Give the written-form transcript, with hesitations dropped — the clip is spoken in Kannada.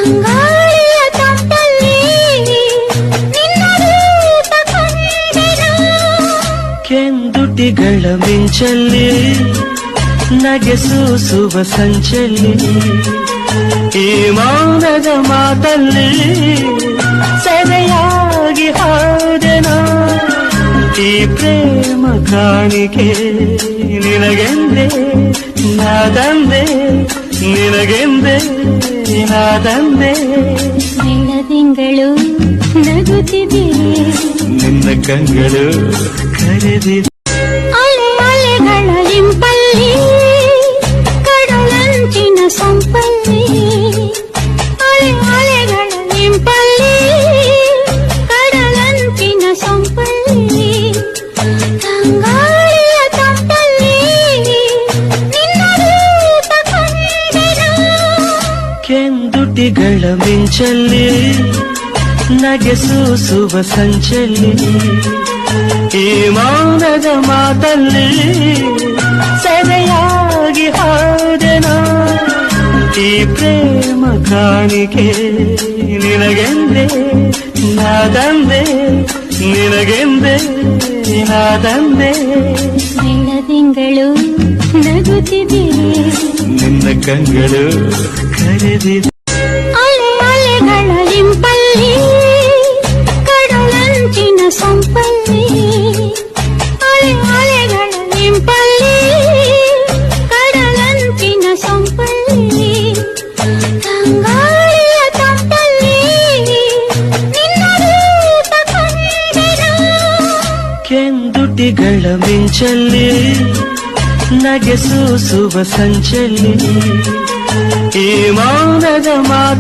ತಂಗಾಳಿಯ ತಂಪಲ್ಲಿ ನಿನ್ನ ರೂಪ ಕಂಡೆನು. ಕೆಂದುಟಿಗಳ ಮಿಂಚಲ್ಲಿ ನಗೆ ಸೂಸುವ ಸಂಚಲ್ಲಿ ಈ ಮೌನದ ಮಾತಲ್ಲಿ ಸೆರೆಯಾಗಿ ಹಾಡೆನೋ. ಈ ಪ್ರೇಮ ಕಾಣಿಕೆ ನಿನಗೆಂದೇ ನಾದಂದೆ, ನಿನಗೆಂದೇ ನಾದಂದೆ. ಬೆಳದಿಂಗಳು ನಗುತ್ತಿದೆ, ನಿನ್ನ ಕಂಗಳು ಕರೆದಿದೆ. ಅಲೆ ಅಲೆಗಳ ಇಂಪಲ್ಲಿ ಕಡಲಂಚಿನ ಸಂಪಲ್ಲಿ. ಅಲೆ ಅಲೆಗಳ ಇಂಪಲ್ಲಿ ಕಡಲಂಚಿನ ಸಂಪಲ್ಲಿ. ತಂಗಾಳಿಯ ತಂಪಲ್ಲಿ ನಿನ್ನ ರೂಪ ಕಂಡೆನು. ಕೆಂದುಟಿಗಳ ಮಿಂಚಲ್ಲಿ ನಗೆ ಸೂಸುವ ಸಂಚಲ್ಲಿ ಈ ಮೌನದ ಮಾತಲ್ಲಿ ಸೆರೆಯಾಗಿ ಹಾಡೆನೋ. ಈ ಪ್ರೇಮ ಕಾಣಿಕೆ ನಿನಗೆಂದೇ ನಾದಂದೆ, ನಿನಗೆಂದೇ ನಾದಂದೆ. ಬೆಳದಿಂಗಳು ನಗುತ್ತಿದೆ, ನಿನ್ನ ಕಂಗಳು ಕರೆದಿದೆ. ಅಲೆ ಅಲೆಗಳ ಇಂಪಲ್ಲಿ ಕಡಲಂಚಿನ ಸಂಪಲ್ಲಿ. ಅಲೆ ಅಲೆಗಳ ಇಂಪಲ್ಲಿ ಕಡಲಂಚಿನ ಸಂಪಲ್ಲಿ. ತಂಗಾಳಿಯ ತಂಪಲ್ಲಿ ನಿನ್ನ ರೂಪ ಕಂಡೆನು. ಕೆಂದುಟಿಗಳ ಮಿಂಚಲ್ಲಿ ನಗೆ ಸೂಸುವ ಸಂಚಲ್ಲಿ ಈ ಮೌನದ ಮಾತು